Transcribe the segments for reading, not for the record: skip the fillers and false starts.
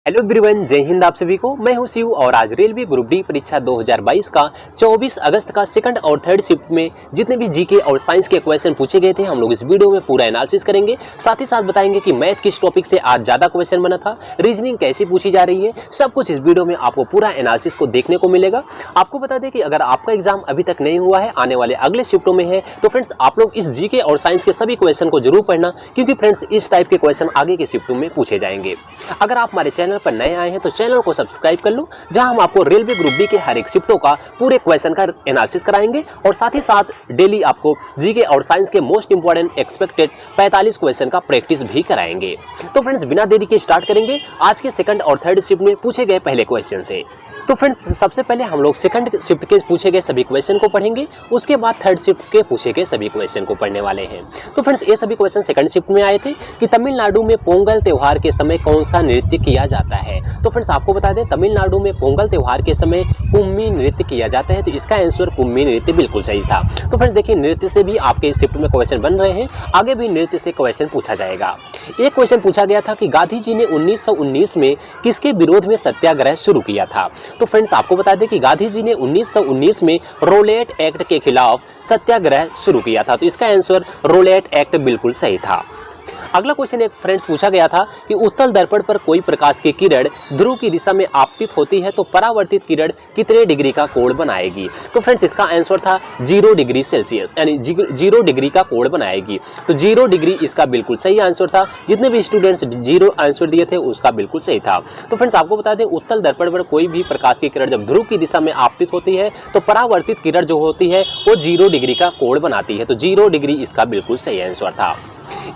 Hello everyone, जय हिंद। आप सभी को मैं हूं शिव और आज रेलवे ग्रुप डी परीक्षा 2022 का 24 अगस्त का सेकंड और थर्ड शिफ्ट में जितने भी जीके और साइंस के क्वेश्चन पूछे गए थे हम लोग इस वीडियो में पूरा एनालिसिस करेंगे। साथ ही साथ बताएंगे कि मैथ किस टॉपिक से आज ज्यादा क्वेश्चन बना था, रीजनिंग कैसे पूछी जा रही है, सब कुछ इस वीडियो में आपको पूरा एनालिसिस को देखने को मिलेगा। आपको बता दें कि अगर आपका एग्जाम अभी तक नहीं हुआ है, आने वाले अगले शिफ्टों में है, तो फ्रेंड्स आप लोग इस जीके और साइंस के सभी क्वेश्चन को जरूर पढ़ना, क्योंकि फ्रेंड्स इस टाइप के क्वेश्चन आगे के शिफ्टों में पूछे जाएंगे। अगर आप हमारे चैनल पर नए आए हैं तो चैनल को सब्सक्राइब कर लो, जहां हम आपको रेलवे ग्रुप डी के हर एक शिफ्टों का पूरे क्वेश्चन का एनालिसिस कराएंगे और साथ ही साथ डेली आपको जीके और साइंस के मोस्ट इंपोर्टेंट एक्सपेक्टेड 45 क्वेश्चन का प्रैक्टिस भी कराएंगे। तो फ्रेंड्स बिना देरी के स्टार्ट करेंगे आज के सेकंड और थर्ड शिफ्ट में पूछे गए पहले क्वेश्चन से। तो फ्रेंड्स सबसे पहले हम लोग सेकंड शिफ्ट के पूछे गए सभी क्वेश्चन को पढ़ेंगे, उसके बाद थर्ड शिफ्ट के पूछे गए सभी क्वेश्चन को पढ़ने वाले हैं। तो फ्रेंड्स ये सभी क्वेश्चन सेकंड शिफ्ट में आए थे कि तमिलनाडु में पोंगल त्योहार के समय कौन सा नृत्य किया जाता है। तो फ्रेंड्स आपको बता दें, तमिलनाडु में पोंगल त्योहार के समय कुम्मी नृत्य किया जाता है, तो इसका आंसर कुम्मी नृत्य बिल्कुल सही था। तो फ्रेंड्स देखिए, नृत्य से भी आपके शिफ्ट में क्वेश्चन बन रहे हैं, आगे भी नृत्य से क्वेश्चन पूछा जाएगा। एक क्वेश्चन पूछा गया था कि गांधी जी ने 1919 में किसके विरोध में सत्याग्रह शुरू किया था। तो फ्रेंड्स आपको बता दें कि गांधी जी ने 1919 में रोलेट एक्ट के खिलाफ सत्याग्रह शुरू किया था, तो इसका आंसर रोलेट एक्ट बिल्कुल सही था। अगला क्वेश्चन एक फ्रेंड्स पूछा गया था कि उत्तल दर्पण पर कोई प्रकाश की किरण ध्रुव की दिशा में आपतित होती है तो परावर्तित किरण कितने डिग्री का कोण बनाएगी। तो फ्रेंड्स इसका आंसर था 0 डिग्री सेल्सियस, यानी 0 डिग्री का कोण बनाएगी। तो 0 डिग्री इसका बिल्कुल सही आंसर था। जितने भी स्टूडेंट्स 0 आंसर दिए थे उसका बिल्कुल सही था। तो फ्रेंड्स आपको बता दें, उत्तल दर्पण पर कोई भी प्रकाश की किरण जब ध्रुव की दिशा में आपतित होती है तो परावर्तित किरण जो होती है वो 0 डिग्री का कोण बनाती है। तो 0 डिग्री इसका बिल्कुल सही आंसर था।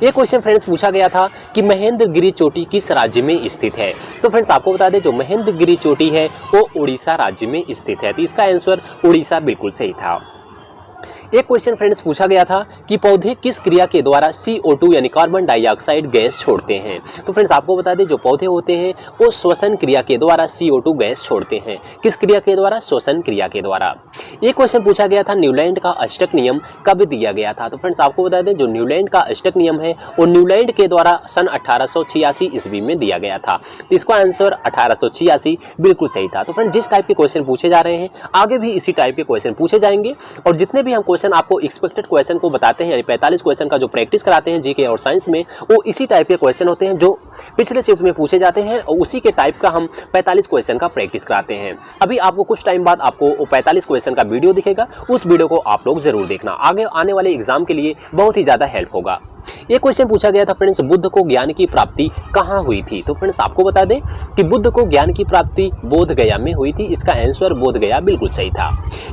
ये क्वेश्चन फ्रेंड्स पूछा गया था कि महेंद्रगिरी चोटी किस राज्य में स्थित है। तो फ्रेंड्स आपको बता दें, जो महेंद्रगिरी चोटी है वो उड़ीसा राज्य में स्थित है, तो इसका आंसर उड़ीसा बिल्कुल सही था। एक क्वेश्चन फ्रेंड्स पूछा गया था कि पौधे किस क्रिया के द्वारा CO2 यानी कार्बन डाइऑक्साइड गैस छोड़ते हैं। तो फ्रेंड्स आपको बता दें, जो पौधे होते हैं वो श्वसन क्रिया के द्वारा CO2 गैस छोड़ते हैं। किस क्रिया के द्वारा? श्वसन क्रिया के द्वारा। एक क्वेश्चन पूछा गया था न्यूलैंड का अष्टक नियम कब दिया गया था। तो फ्रेंड्स आपको बता दें, जो न्यूलैंड का अष्टक नियम है वो न्यूलैंड के द्वारा सन 1886 ईस्वी में दिया गया था, तो इसका आंसर 1886 बिल्कुल सही था। तो फ्रेंड्स जिस टाइप के क्वेश्चन पूछे जा रहे हैं आगे भी इसी टाइप के क्वेश्चन पूछे जाएंगे, और जितने भी हम क्वेश्चन आपको एक्सपेक्टेड क्वेश्चन को बताते हैं, यानी 45 क्वेश्चन का जो प्रैक्टिस कराते हैं जीके और साइंस में, वो इसी टाइप के क्वेश्चन होते हैं जो पिछले शिफ्ट में पूछे जाते हैं, और उसी के टाइप का हम 45 क्वेश्चन का प्रैक्टिस कराते हैं। अभी आपको कुछ टाइम बाद आपको 45 क्वेश्चन का वीडियो दिखेगा, उस वीडियो को आप लोग जरूर देखना, आगे आने वाले एग्जाम के लिए बहुत ही ज्यादा हेल्प होगा। एक क्वेश्चन पूछा गया था फ्रेंड्स, बुद्ध को ज्ञान की प्राप्ति कहाँ हुई थी। तो फ्रेंड्स आपको बता दें कि बुद्ध को ज्ञान की प्राप्ति बोध गया में हुई थी, इसका आंसर बोध गया बिल्कुल सही था।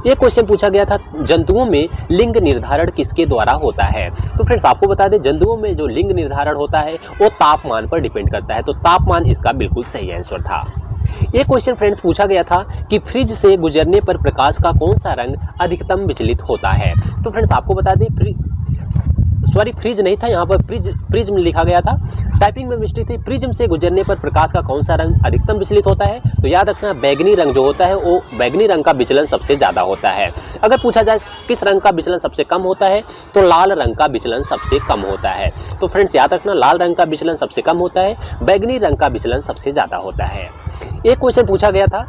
एक क्वेश्चन पूछा गया था जंतुओं में लिंग निर्धारण किसके द्वारा होता है। तो फ्रेंड्स आपको बता दें, जंतुओं में जो लिंग निर्धारण होता है वो तापमान पर डिपेंड करता है, तो तापमान इसका बिल्कुल सही आंसर था। एक क्वेश्चन फ्रेंड्स पूछा गया था कि फ्रिज से गुजरने पर प्रकाश का कौन सा रंग अधिकतम विचलित होता है। तो फ्रेंड्स आपको बता दें, फ्रिज नहीं था, यहाँ पर प्रिज्म लिखा गया था, टाइपिंग में मिस्टेक थी। प्रिज्म से गुजरने पर प्रकाश का कौन सा रंग अधिकतम विचलित होता है। तो याद रखना, बैगनी रंग जो होता है वो बैगनी रंग का विचलन सबसे ज्यादा होता है। अगर पूछा जाए किस रंग का विचलन सबसे कम होता है, तो लाल रंग का विचलन सबसे कम होता है। तो फ्रेंड्स याद रखना, लाल रंग का विचलन सबसे कम होता है, बैगनी रंग का विचलन सबसे ज्यादा होता है। एक क्वेश्चन पूछा गया था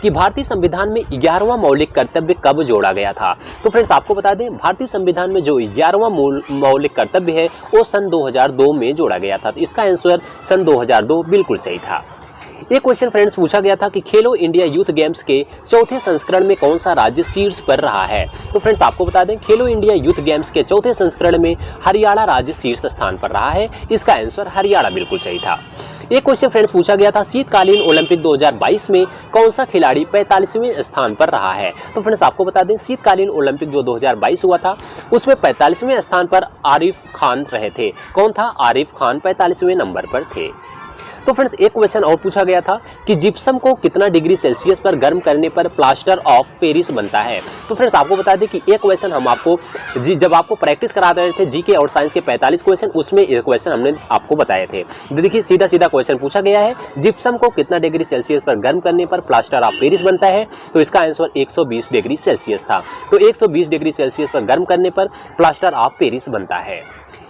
कि भारतीय संविधान में 11वां मौलिक कर्तव्य कब जोड़ा गया था। तो फ्रेंड्स आपको बता दें, भारतीय संविधान में जो 11वां मौलिक कर्तव्य है वो सन 2002 में जोड़ा गया था, तो इसका आंसर सन 2002 बिल्कुल सही था। एक क्वेश्चन फ्रेंड्स पूछा गया था कि खेलो इंडिया यूथ गेम्स के चौथे संस्करण में कौन सा राज्य शीर्ष पर रहा है। तो फ्रेंड्स आपको बता दें, खेलो इंडिया यूथ गेम्स के चौथे संस्करण में हरियाणा राज्य शीर्ष स्थान पर रहा है, इसका आंसर हरियाणा बिल्कुल सही था। एक क्वेश्चन फ्रेंड्स पूछा गया था शीतकालीन ओलंपिक 2022 में कौन सा खिलाड़ी 45वें स्थान पर रहा है। तो फ्रेंड्स आपको बता दें, शीतकालीन ओलंपिक जो 2022 हुआ था उसमें 45वें स्थान पर आरिफ खान रहे थे। कौन था? आरिफ खान 45वें नंबर पर थे। तो फ्रेंड्स एक क्वेश्चन और पूछा गया था कि जिप्सम को कितना डिग्री सेल्सियस पर गर्म करने पर प्लास्टर ऑफ पेरिस बनता है। तो फ्रेंड्स आपको बता दें कि एक क्वेश्चन हम आपको जब आपको प्रैक्टिस करा रहे थे जीके और साइंस के 45 क्वेश्चन, उसमें एक क्वेश्चन हमने आपको बताए थे। देखिए सीधा सीधा क्वेश्चन पूछा गया है, जिप्सम को कितना डिग्री सेल्सियस पर गर्म करने पर प्लास्टर ऑफ पेरिस बनता है। तो इसका आंसर 120 डिग्री सेल्सियस था। तो 120 डिग्री सेल्सियस पर गर्म करने पर प्लास्टर ऑफ पेरिस बनता है।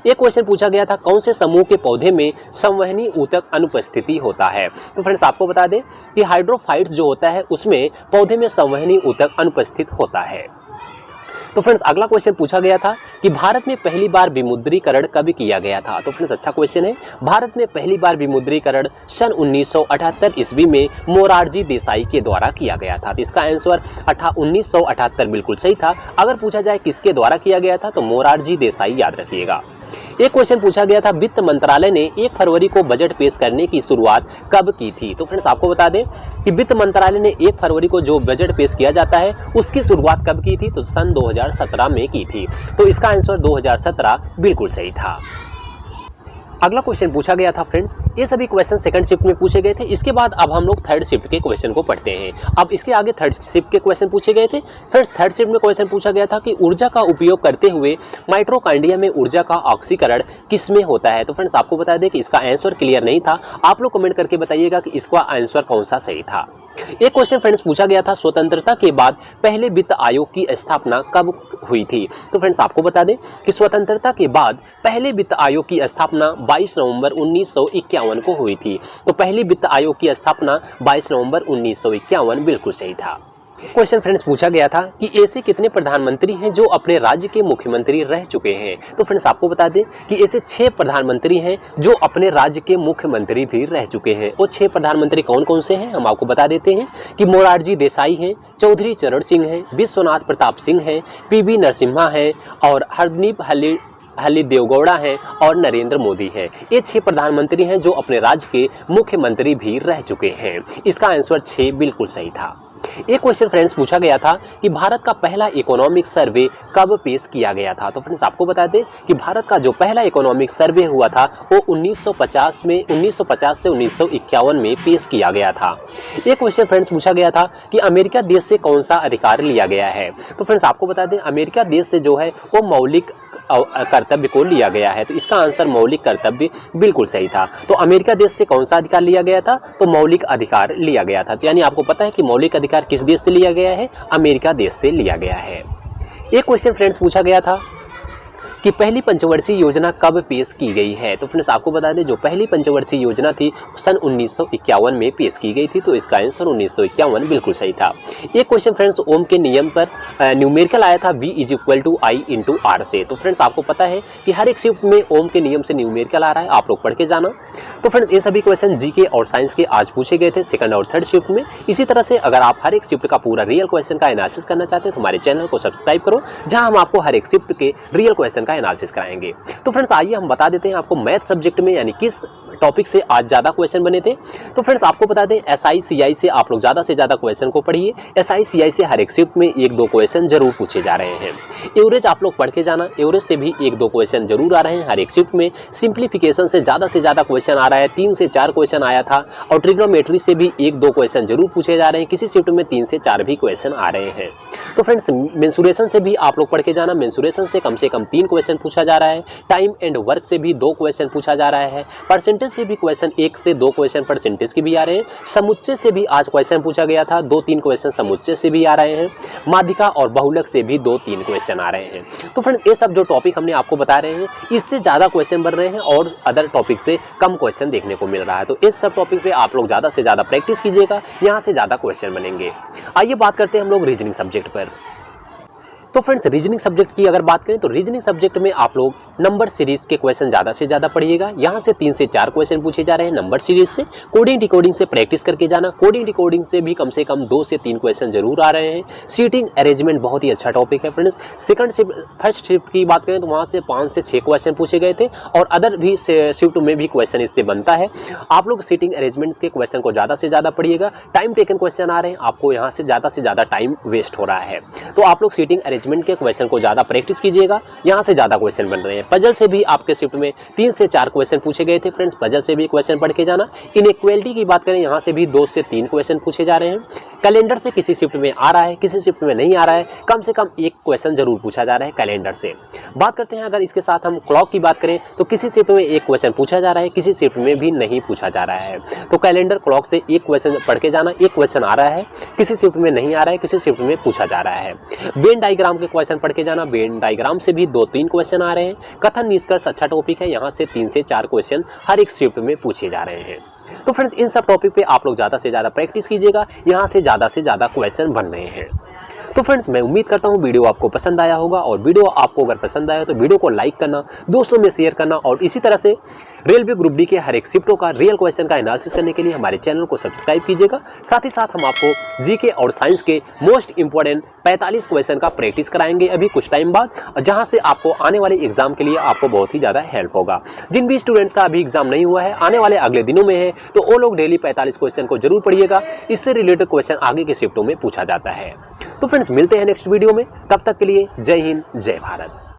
एक क्वेश्चन पूछा गया था कौन से समूह के पौधे में संवहनी ऊतक अनुपस्थिति होता है। तो फ्रेंड्स आपको बता दें कि हाइड्रोफाइट्स जो होता है उसमें पौधे में संवहनी ऊतक अनुपस्थित होता है। तो फ्रेंड्स अगला क्वेश्चन पूछा गया था कि भारत में पहली बार विमुद्रीकरण कब किया गया था। तो फ्रेंड्स अच्छा क्वेश्चन है। भारत में पहली बार विमुद्रीकरण सन 1978 ईस्वी में मोरारजी देसाई के द्वारा किया गया था। तो इसका आंसर 1978 बिल्कुल सही था। अगर पूछा जाए किसके द्वारा किया गया था तो मोरारजी देसाई याद रखिएगा। एक क्वेश्चन पूछा गया था वित्त मंत्रालय ने 1 फरवरी को बजट पेश करने की शुरुआत कब की थी। तो फ्रेंड्स आपको बता दें कि वित्त मंत्रालय ने 1 फरवरी को जो बजट पेश किया जाता है उसकी शुरुआत कब की थी तो सन 2017 में की थी। तो इसका आंसर 2017 बिल्कुल सही था। अगला क्वेश्चन पूछा गया था फ्रेंड्स, ये सभी क्वेश्चन सेकंड शिफ्ट में पूछे गए थे। इसके बाद अब हम लोग थर्ड शिफ्ट के क्वेश्चन को पढ़ते हैं। अब इसके आगे थर्ड शिफ्ट के क्वेश्चन पूछे गए थे। फ्रेंड्स थर्ड शिफ्ट में क्वेश्चन पूछा गया था कि ऊर्जा का उपयोग करते हुए माइटोकॉन्ड्रिया में ऊर्जा का ऑक्सीकरण किसमें होता है। तो फ्रेंड्स आपको बता दें कि इसका आंसर क्लियर नहीं था। आप लोग कमेंट करके बताइएगा कि इसका आंसर कौन सा सही था। एक क्वेश्चन फ्रेंड्स पूछा गया था स्वतंत्रता के बाद पहले वित्त आयोग की स्थापना कब हुई थी। तो फ्रेंड्स आपको बता दें कि स्वतंत्रता के बाद पहले वित्त आयोग की स्थापना 22 नवंबर 1951 को हुई थी। तो पहली वित्त आयोग की स्थापना 22 नवंबर 1951 बिल्कुल सही था। क्वेश्चन फ्रेंड्स पूछा गया था कि ऐसे कितने प्रधानमंत्री हैं जो अपने राज्य के मुख्यमंत्री रह चुके हैं। तो फ्रेंड्स आपको बता दें कि ऐसे 6 प्रधानमंत्री हैं जो अपने राज्य के मुख्यमंत्री भी रह चुके हैं। वो 6 प्रधानमंत्री कौन कौन से हैं हम आपको बता देते हैं कि मोरारजी देसाई हैं, चौधरी चरण सिंह हैं, विश्वनाथ प्रताप सिंह हैं, पीवी नरसिम्हा हैं और हरदीप हल्ली देवगौड़ा हैं और नरेंद्र मोदी हैं। ये 6 प्रधानमंत्री हैं जो अपने राज्य के मुख्यमंत्री भी रह चुके हैं। इसका आंसर 6 बिल्कुल सही था। एक क्वेश्चन फ्रेंड्स पूछा गया था कि भारत का पहला इकोनॉमिक सर्वे कब पेश किया गया था। तो फ्रेंड्स आपको बता दें कि भारत का जो पहला इकोनॉमिक सर्वे हुआ था वो 1950 से 1951 में पेश किया गया था। एक क्वेश्चन फ्रेंड्स पूछा गया था कि अमेरिका देश से कौन सा अधिकार लिया गया है। तो फ्रेंड्स आपको बता दें अमेरिका देश से जो है वो मौलिक कर्तव्य को लिया गया है। तो इसका आंसर मौलिक कर्तव्य बिल्कुल सही था। तो अमेरिका देश से कौन सा अधिकार लिया गया था तो मौलिक अधिकार लिया गया था। तो यानी आपको पता है कि मौलिक अधिकार किस देश से लिया गया है, अमेरिका देश से लिया गया है। एक क्वेश्चन फ्रेंड्स पूछा गया था कि पहली पंचवर्षीय योजना कब पेश की गई है। तो फ्रेंड्स आपको बता दें जो पहली पंचवर्षीय योजना थी सन 1951 में पेश की गई थी। तो इसका आंसर 1951 बिल्कुल सही था। एक क्वेश्चन फ्रेंड्स ओम के नियम पर न्यूमेरिकल आया था V = I × R से। तो फ्रेंड्स आपको पता है कि हर एक शिफ्ट में ओम के नियम से न्यूमेरिकल आ रहा है, आप लोग पढ़ के जाना। तो फ्रेंड्स ये सभी क्वेश्चन जीके और साइंस के आज पूछे गए थे सेकंड और थर्ड शिफ्ट में। इसी तरह से अगर आप हर एक शिफ्ट का पूरा रियल क्वेश्चन का एनालिसिस करना चाहते हैं तो हमारे चैनल को सब्सक्राइब करो, जहां हम आपको हर एक शिफ्ट के रियल क्वेश्चन का एनालिसिस कराएंगे। तो फ्रेंड्स आइए हम बता देते हैं आपको मैथ सब्जेक्ट में यानी किस टॉपिक से आज ज़्यादा क्वेश्चन बने थे। तो फ्रेंड्स आपको बता दें SI CI से आप लोग ज़्यादा से ज़्यादा क्वेश्चन को पढ़िए। SI CI से हर एक शिफ्ट में 1-2 क्वेश्चन जरूर पूछे जा रहे हैं। एवरेज आप लोग पढ़ के जाना, एवरेज से भी 1-2 क्वेश्चन जरूर आ रहे हैं हर एक शिफ्ट में। सिंप्लीफिकेशन से ज़्यादा क्वेश्चन आ रहा है, 3 से 4 क्वेश्चन आया था। और ट्रिग्नोमेट्री से भी 1-2 क्वेश्चन जरूर पूछे जा रहे हैं। किसी शिफ्ट में 3 से 4 भी क्वेश्चन आ रहे हैं। तो फ्रेंड्स मेंसुरेशन से भी आप लोग पढ़ के जाना, मेंसुरेशन से कम 3 क्वेश्चन पूछा जा रहा है। टाइम एंड वर्क से भी 2 क्वेश्चन पूछा जा रहा है। परसेंटेज से भी क्वेश्चन 1 से 2 क्वेश्चन परसेंटेज के भी आ रहे हैं। समुच्चय से भी आज क्वेश्चन पूछा गया था, 2-3 क्वेश्चन समुच्चय से भी आ रहे हैं। माध्यिका और बहुलक से भी 2-3 क्वेश्चन आ रहे हैं। तो फ्रेंड्स ये सब जो टॉपिक हमने आपको बता रहे हैं इससे ज़्यादा क्वेश्चन बन रहे हैं और अदर टॉपिक से कम क्वेश्चन देखने को मिल रहा है। तो इस सब टॉपिक पे आप लोग ज़्यादा से ज़्यादा प्रैक्टिस कीजिएगा, यहाँ से ज़्यादा क्वेश्चन बनेंगे। आइए बात करते हैं हम लोग रीजनिंग सब्जेक्ट पर। तो फ्रेंड्स रीजनिंग सब्जेक्ट की अगर बात करें तो रीजनिंग सब्जेक्ट में आप लोग नंबर सीरीज के क्वेश्चन ज़्यादा से ज़्यादा पढ़िएगा। यहाँ से 3 से 4 क्वेश्चन पूछे जा रहे हैं नंबर सीरीज से। कोडिंग डिकोडिंग से प्रैक्टिस करके जाना, कोडिंग डिकोडिंग से भी कम 2 से 3 क्वेश्चन जरूर आ रहे हैं। सीटिंग अरेंजमेंट बहुत ही अच्छा टॉपिक है friends. Second shift first shift की बात करें तो वहाँ से 5 से 6 क्वेश्चन पूछे गए थे और अदर भी शिफ्ट में भी क्वेश्चन इससे बनता है। आप लोग सीटिंग अरेंजमेंट के क्वेश्चन को ज़्यादा से ज़्यादा पढ़िएगा। टाइम टेकन क्वेश्चन आ रहे हैं, आपको यहाँ से ज़्यादा टाइम वेस्ट हो रहा है। तो आप लोग सीटिंग अरेंजमेंट के क्वेश्चन को ज़्यादा प्रैक्टिस कीजिएगा, यहाँ से ज़्यादा क्वेश्चन बन रहे हैं। पजल से भी आपके शिफ्ट में 3 से 4 क्वेश्चन पूछे गए थे फ्रेंड्स, पजल से भी क्वेश्चन पढ़ के जाना। इनइक्वालिटी की बात करें यहाँ से भी 2 से 3 क्वेश्चन पूछे जा रहे हैं। कैलेंडर से किसी शिफ्ट में आ रहा है, किसी शिफ्ट में नहीं आ रहा है, कम से कम 1 क्वेश्चन जरूर पूछा जा रहा है कैलेंडर से। बात करते हैं अगर इसके साथ हम क्लॉक की बात करें तो किसी शिफ्ट में 1 क्वेश्चन पूछा जा रहा है, किसी शिफ्ट में भी नहीं पूछा जा रहा है। तो कैलेंडर क्लॉक से 1 क्वेश्चन पढ़ के जाना, 1 क्वेश्चन आ रहा है, किसी शिफ्ट में नहीं आ रहा है, किसी शिफ्ट में पूछा जा रहा है। वेन डायग्राम डायग्राम के क्वेश्चन पढ़ के जाना। वेन डायग्राम से भी 2-3 क्वेश्चन आ रहे हैं। कथन निष्कर्ष अच्छा टॉपिक है, यहाँ से 3 से 4 क्वेश्चन हर एक शिफ्ट में पूछे जा रहे हैं। तो फ्रेंड्स इन सब टॉपिक पे आप लोग ज़्यादा से ज़्यादा प्रैक्टिस कीजिएगा, यहाँ से ज़्यादा क्वेश्चन बन रहे हैं। तो फ्रेंड्स मैं उम्मीद करता हूँ वीडियो आपको पसंद आया होगा, और वीडियो आपको अगर पसंद आया तो वीडियो को लाइक करना, दोस्तों में शेयर करना, और इसी तरह से रेलवे ग्रुप डी के हर एक शिफ्टों का रियल क्वेश्चन का एनालिसिस करने के लिए हमारे चैनल को सब्सक्राइब कीजिएगा। साथ ही साथ हम आपको जीके और साइंस के मोस्ट इंपॉर्टेंट 45 क्वेश्चन का प्रैक्टिस कराएंगे अभी कुछ टाइम बाद, जहां से आपको आने वाले एग्जाम के लिए आपको बहुत ही ज़्यादा हेल्प होगा। जिन भी स्टूडेंट्स का अभी एग्जाम नहीं हुआ है, आने वाले अगले दिनों में है, तो वो लोग डेली 45 क्वेश्चन को जरूर पढ़िएगा। इससे रिलेटेड क्वेश्चन आगे के शिफ्टों में पूछा जाता है। तो फ्रेंड्स मिलते हैं नेक्स्ट वीडियो में, तब तक के लिए जय हिंद जय भारत।